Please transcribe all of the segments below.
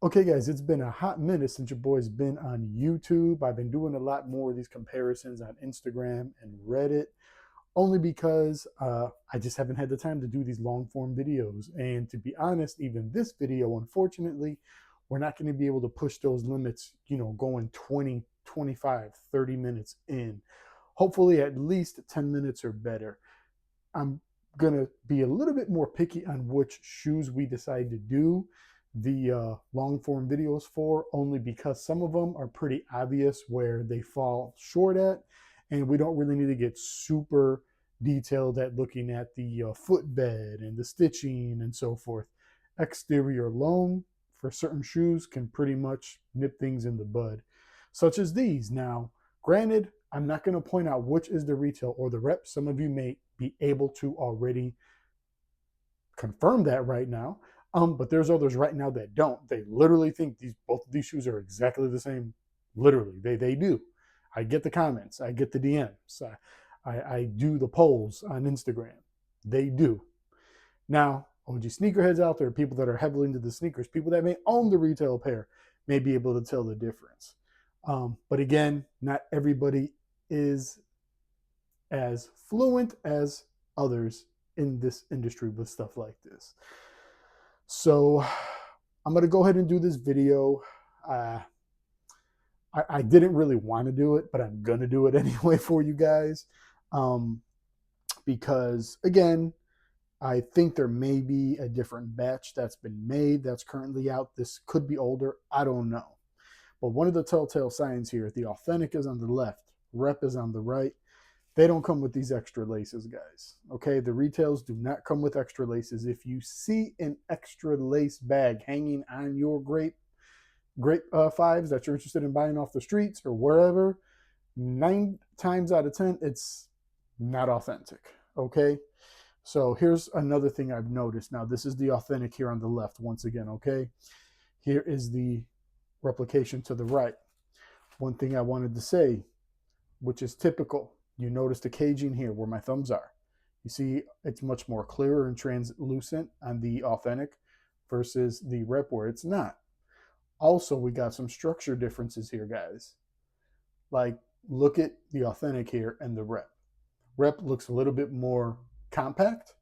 Okay, guys, it's been a hot minute since your boy's been on YouTube. I've been doing a lot more of these comparisons on Instagram and Reddit, only because I just haven't had the time to do these long form videos. And to be honest, even this video, unfortunately, we're not going to be able to push those limits, going 20, 25, 30 minutes in. Hopefully, at least 10 minutes or better. I'm going to be a little bit more picky on which shoes we decide to do the long form videos for, only because some of them are pretty obvious where they fall short at, and we don't really need to get super detailed at looking at the footbed and the stitching and so forth. Exterior alone for certain shoes can pretty much nip things in the bud, such as these. Now, granted, I'm not going to point out which is the retail or the rep. Some of you may be able to already confirm that right now. But there's others right now that don't. They literally think both of these shoes are exactly the same. Literally, they do. I get the comments. I get the DMs. I do the polls on Instagram. They do. Now, OG sneakerheads out there, people that are heavily into the sneakers, people that may own the retail pair, may be able to tell the difference. But again, not everybody is as fluent as others in this industry with stuff like this. So I'm going to go ahead and do this video. I didn't really want to do it, but I'm going to do it anyway for you guys. Because, again, I think there may be a different batch that's been made that's currently out. This could be older. I don't know. But one of the telltale signs here, the authentic is on the left, rep is on the right. They don't come with these extra laces, guys. Okay, the retails do not come with extra laces. If you see an extra lace bag hanging on your grape fives that you're interested in buying off the streets or wherever, 9 times out of 10, it's not authentic. Okay, so here's another thing I've noticed. Now, this is the authentic here on the left once again. Okay, here is the replication to the right. One thing I wanted to say, which is typical. You notice the caging here where my thumbs are. You see it's much more clearer and translucent on the authentic versus the rep where it's not. Also, we got some structure differences here, guys. Like, look at the authentic here and the rep. Rep looks a little bit more compact.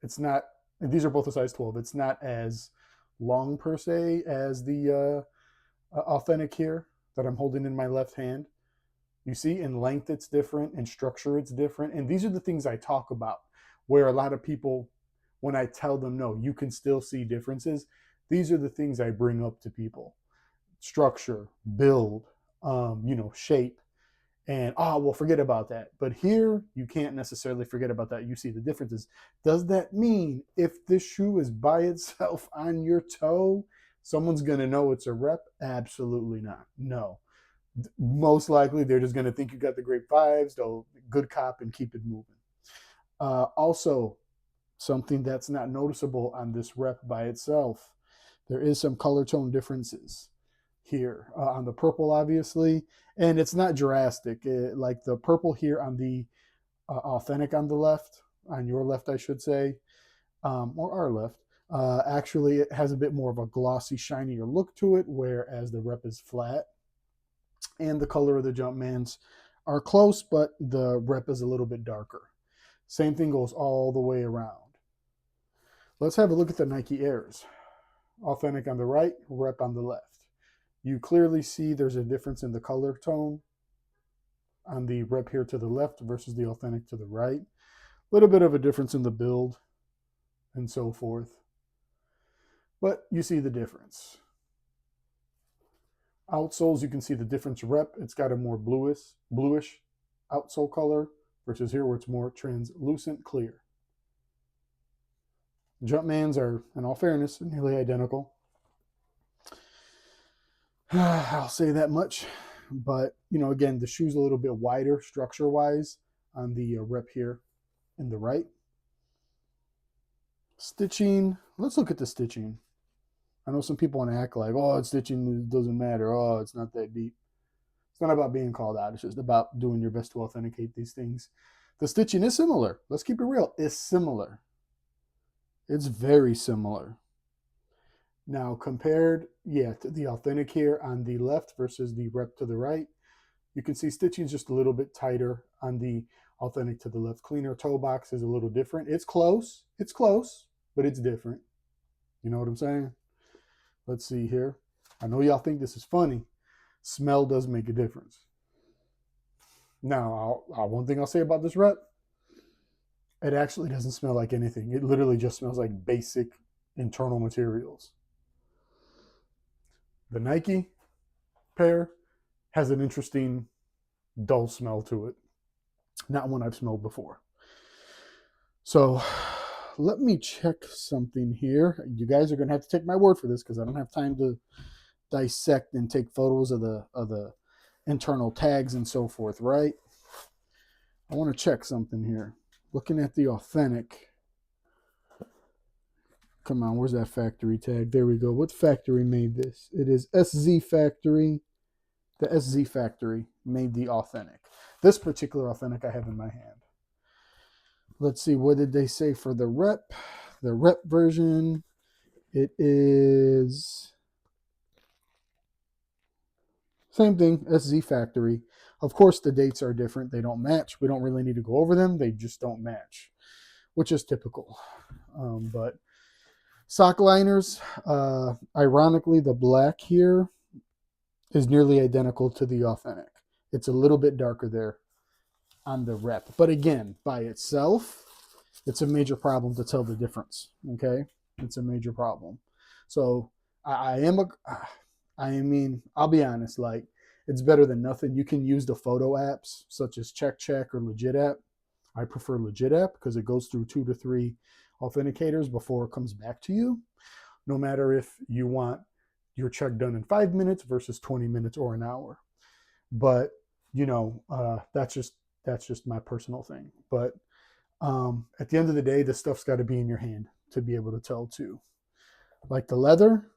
It's not, these are both a size 12. It's not as long per se as the authentic here that I'm holding in my left hand. You see, in length it's different, in structure it's different. And these are the things I talk about, where a lot of people, when I tell them, no, you can still see differences, these are the things I bring up to people. Structure, build, shape. And, oh, well, forget about that. But here, you can't necessarily forget about that. You see the differences. Does that mean if this shoe is by itself on your toe, someone's going to know it's a rep? Absolutely not. No. Most likely they're just going to think you got the Grape Fives, they'll good cop and keep it moving. Also, something that's not noticeable on this rep by itself, there is some color tone differences here on the purple, obviously, and it's not drastic. Like the purple here on the authentic on the left, on your left, I should say, or our left. Actually, it has a bit more of a glossy, shinier look to it, whereas the rep is flat. And the color of the Jumpmans are close, but the rep is a little bit darker. Same thing goes all the way around. Let's have a look at the Nike Airs. Authentic on the right, rep on the left. You clearly see there's a difference in the color tone on the rep here to the left versus the authentic to the right. A little bit of a difference in the build and so forth. But you see the difference. Outsoles, you can see the difference rep. It's got a more bluish outsole color versus here where it's more translucent clear. Jumpmans are, in all fairness, nearly identical. I'll say that much. But, again, the shoe's a little bit wider structure-wise on the rep here in the right. Stitching, let's look at the stitching. I know some people want to act like, oh, it's stitching, it doesn't matter. Oh, it's not that deep. It's not about being called out. It's just about doing your best to authenticate these things. The stitching is similar. Let's keep it real. It's similar. It's very similar. Now compared, to the authentic here on the left versus the rep to the right, you can see stitching is just a little bit tighter on the authentic to the left. Cleaner toe box is a little different. It's close, but it's different. You know what I'm saying? Let's see here. I know y'all think this is funny. Smell does make a difference. Now, one thing I'll say about this rep, it actually doesn't smell like anything. It literally just smells like basic internal materials. The Nike pair has an interesting dull smell to it. Not one I've smelled before. So let me check something here. You guys are going to have to take my word for this because I don't have time to dissect and take photos of the internal tags and so forth, right? I want to check something here. Looking at the authentic. Come on, where's that factory tag? There we go. What factory made this? It is SZ Factory. The SZ Factory made the authentic. This particular authentic I have in my hand. Let's see, what did they say for the rep? The rep version, it is same thing, SZ Factory. Of course, the dates are different. They don't match. We don't really need to go over them. They just don't match, which is typical. But sock liners, ironically, the black here is nearly identical to the authentic. It's a little bit darker there on the rep. But again, by itself, it's a major problem to tell the difference, okay? It's a major problem. So I'll be honest, like, it's better than nothing. You can use the photo apps such as Check or Legit app. I prefer Legit app because it goes through 2 to 3 authenticators before it comes back to you. No matter if you want your check done in 5 minutes versus 20 minutes or an hour. But, that's just my personal thing. But at the end of the day, this stuff's got to be in your hand to be able to tell too. Like the leather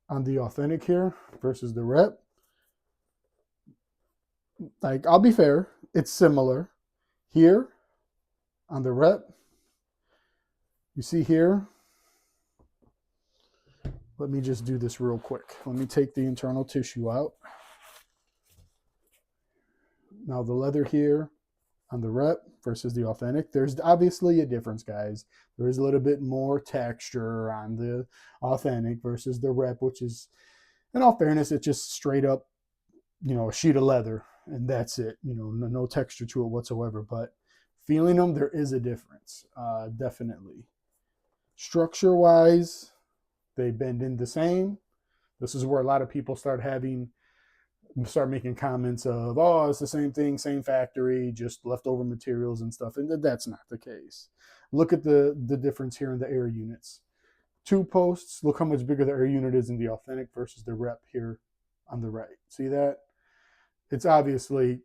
on the authentic here versus the rep. Like, I'll be fair, it's similar. Here on the rep, you see here, let me just do this real quick. Let me take the internal tissue out. Now the leather here on the rep versus the authentic, there's obviously a difference, guys. There is a little bit more texture on the authentic versus the rep, which is, in all fairness, it's just straight up, a sheet of leather, and that's it. No texture to it whatsoever. But feeling them, there is a difference, definitely. Structure-wise, they bend in the same. This is where a lot of people start making comments of, oh, it's the same thing, same factory, just leftover materials and stuff. And that's not the case. Look at the difference here in the air units. 2 posts, look how much bigger the air unit is in the authentic versus the rep here on the right. See that? It's obviously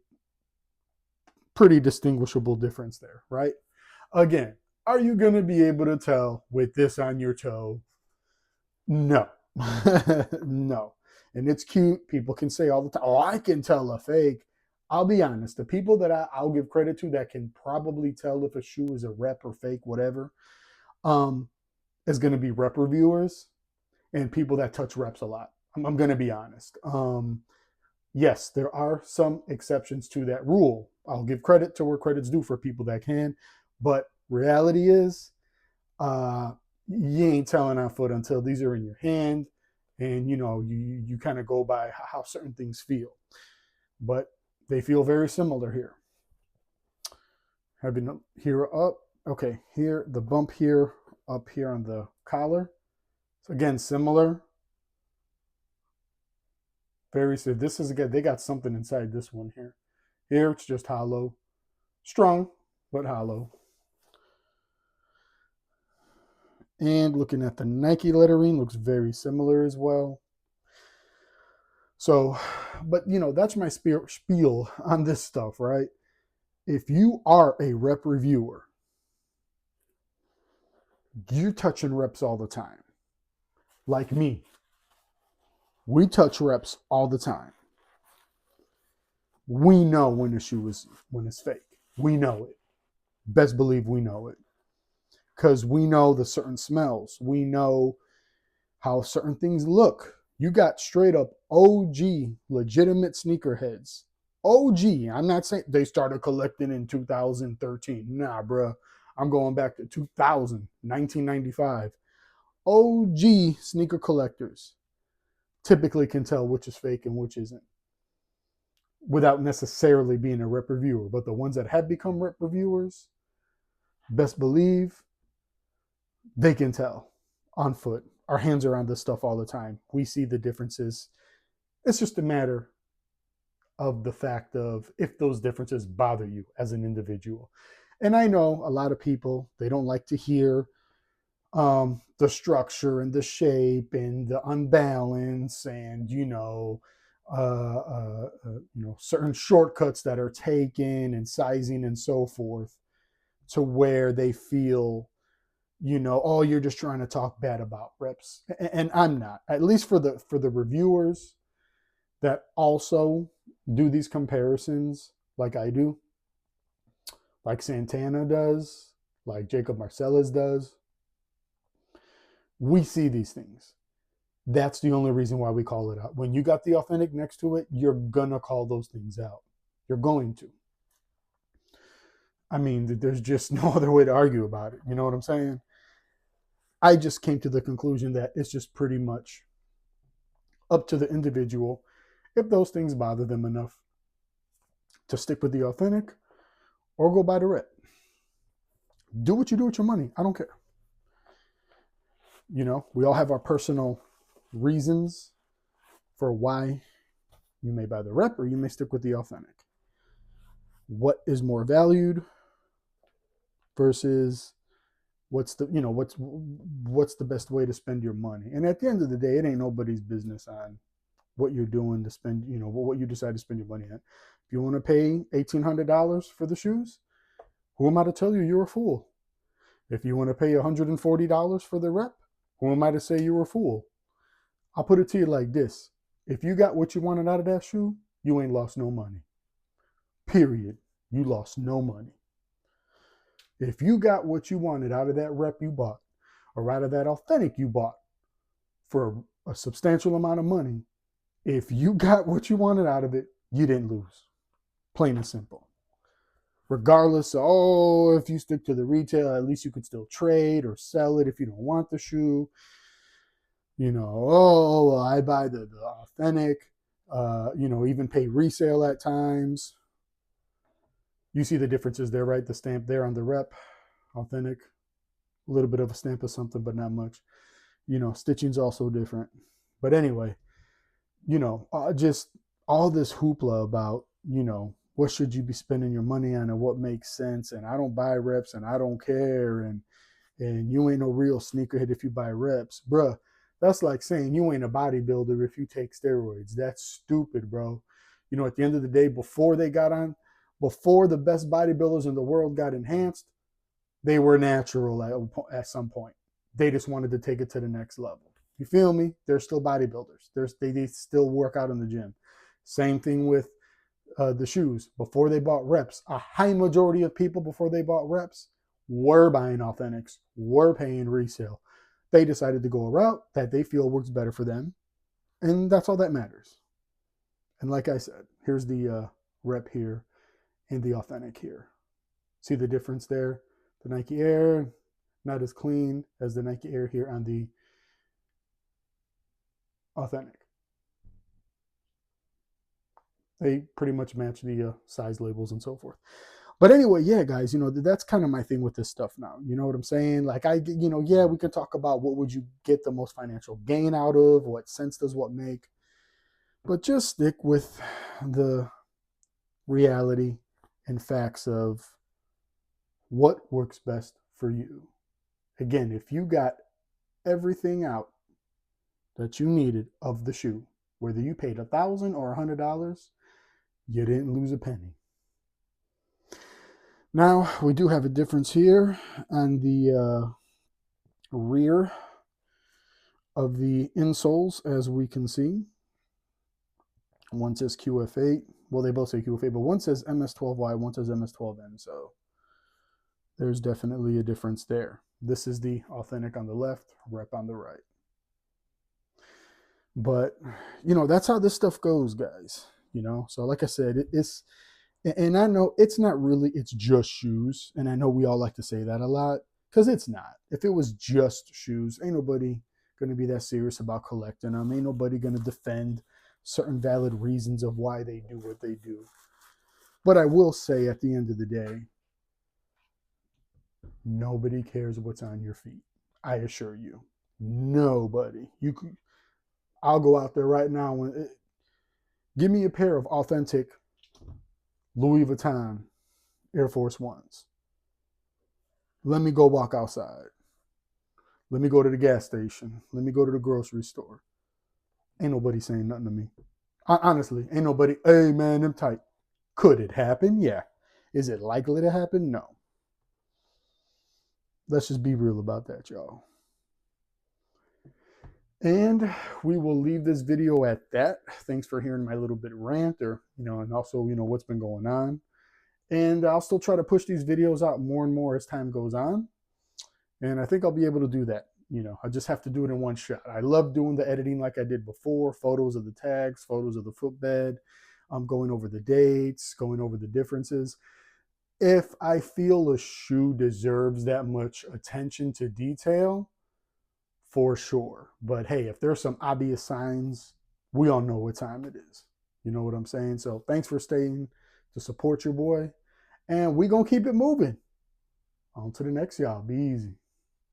pretty distinguishable difference there, right? Again, are you going to be able to tell with this on your toe? No. No. And it's cute. People can say all the time, oh, I can tell a fake. I'll be honest. The people that I'll give credit to that can probably tell if a shoe is a rep or fake, whatever, is going to be rep reviewers and people that touch reps a lot. I'm going to be honest. Yes, there are some exceptions to that rule. I'll give credit to where credit's due for people that can. But reality is, you ain't telling on foot until these are in your hand. And, you kind of go by how certain things feel. But they feel very similar here. Having here up. Okay, here, the bump here, up here on the collar. So again, similar. Very so. This is, again, they got something inside this one here. Here, it's just hollow. Strong, but hollow. And looking at the Nike lettering, looks very similar as well. So, but that's my spiel on this stuff, right? If you are a rep reviewer, you're touching reps all the time. Like me. We touch reps all the time. We know when a shoe is fake. We know it. Best believe we know it. Because we know the certain smells. We know how certain things look. You got straight up OG, legitimate sneakerheads. OG. I'm not saying they started collecting in 2013. Nah, bruh. I'm going back to 2000, 1995. OG sneaker collectors typically can tell which is fake and which isn't without necessarily being a rep reviewer. But the ones that have become rep reviewers, best believe they can tell on foot. Our hands are on this stuff all the time. We see the differences. It's just a matter of the fact of if those differences bother you as an individual. And I know a lot of people, they don't like to hear the structure and the shape and the unbalance and certain shortcuts that are taken and sizing and so forth, to where they feel, oh, you're just trying to talk bad about reps. And I'm not. At least for the reviewers that also do these comparisons like I do, like Santana does, like Jacob Marcellus does. We see these things. That's the only reason why we call it out. When you got the authentic next to it, you're gonna call those things out. You're going to. I mean, there's just no other way to argue about it. You know what I'm saying? I just came to the conclusion that it's just pretty much up to the individual if those things bother them enough to stick with the authentic or go by the rep. Do what you do with your money. I don't care. We all have our personal reasons for why you may buy the rep or you may stick with the authentic. What is more valued versus what's the best way to spend your money? And at the end of the day, it ain't nobody's business on what you're doing to spend, what you decide to spend your money on. If you want to pay $1,800 for the shoes, who am I to tell you you're a fool? If you want to pay $140 for the rep, who am I to say you're a fool? I'll put it to you like this. If you got what you wanted out of that shoe, you ain't lost no money. Period. You lost no money. If you got what you wanted out of that rep you bought, or out of that authentic you bought for a substantial amount of money, if you got what you wanted out of it, you didn't lose. Plain and simple. Regardless of, if you stick to the retail, at least you could still trade or sell it if you don't want the shoe. I buy the authentic, even pay resale at times. You see the differences there, right? The stamp there on the rep, authentic, a little bit of a stamp of something, but not much. Stitching's also different. But anyway, just all this hoopla about, what should you be spending your money on and what makes sense. And I don't buy reps and I don't care. And you ain't no real sneakerhead if you buy reps. Bruh, that's like saying you ain't a bodybuilder if you take steroids. That's stupid, bro. At the end of the day, before the best bodybuilders in the world got enhanced, they were natural at some point. They just wanted to take it to the next level. You feel me? They're still bodybuilders. They still work out in the gym. Same thing with the shoes. Before they bought reps, a high majority of people before they bought reps were buying authentics, were paying resale. They decided to go a route that they feel works better for them, and that's all that matters. And like I said, here's the rep here and the authentic here. See the difference there? The Nike Air, not as clean as the Nike Air here on the authentic. They pretty much match the size labels and so forth. But anyway, yeah, guys, that's kind of my thing with this stuff now. You know what I'm saying? Like we can talk about what would you get the most financial gain out of, what sense does what make, but just stick with the reality and facts of what works best for you. Again, if you got everything out that you needed of the shoe, whether you paid $1,000 or $100, you didn't lose a penny. Now, we do have a difference here on the rear of the insoles, as we can see. One says QF8. Well, they both say QF8, but one says MS12Y, one says MS12N. So there's definitely a difference there. This is the authentic on the left, rep on the right. But, you know, that's how this stuff goes, guys. You know, so like I said, it's, and I know it's not really, it's just shoes. And I know we all like to say that a lot because it's not. If it was just shoes, ain't nobody going to be that serious about collecting them. Ain't nobody going to defend certain valid reasons of why they do what they do. But I will say at the end of the day, nobody cares what's on your feet. I assure you. Nobody. I'll go out there right now and give me a pair of authentic Louis Vuitton Air Force Ones. Let me go walk outside. Let me go to the gas station. Let me go to the grocery store. Ain't nobody saying nothing to me. Honestly, ain't nobody, hey man, them tight. Could it happen? Yeah. Is it likely to happen? No. Let's just be real about that, y'all. And we will leave this video at that. Thanks for hearing my little bit rant, or, you know, and also, you know, what's been going on. And I'll still try to push these videos out more and more as time goes on. And I think I'll be able to do that. You know, I just have to do it in one shot. I love doing the editing like I did before, photos of the tags, photos of the footbed. I'm going over the dates, going over the differences. If I feel a shoe deserves that much attention to detail, for sure. But hey, if there's some obvious signs, we all know what time it is. You know what I'm saying? So thanks for staying to support your boy. And we going to keep it moving. On to the next, y'all. Be easy.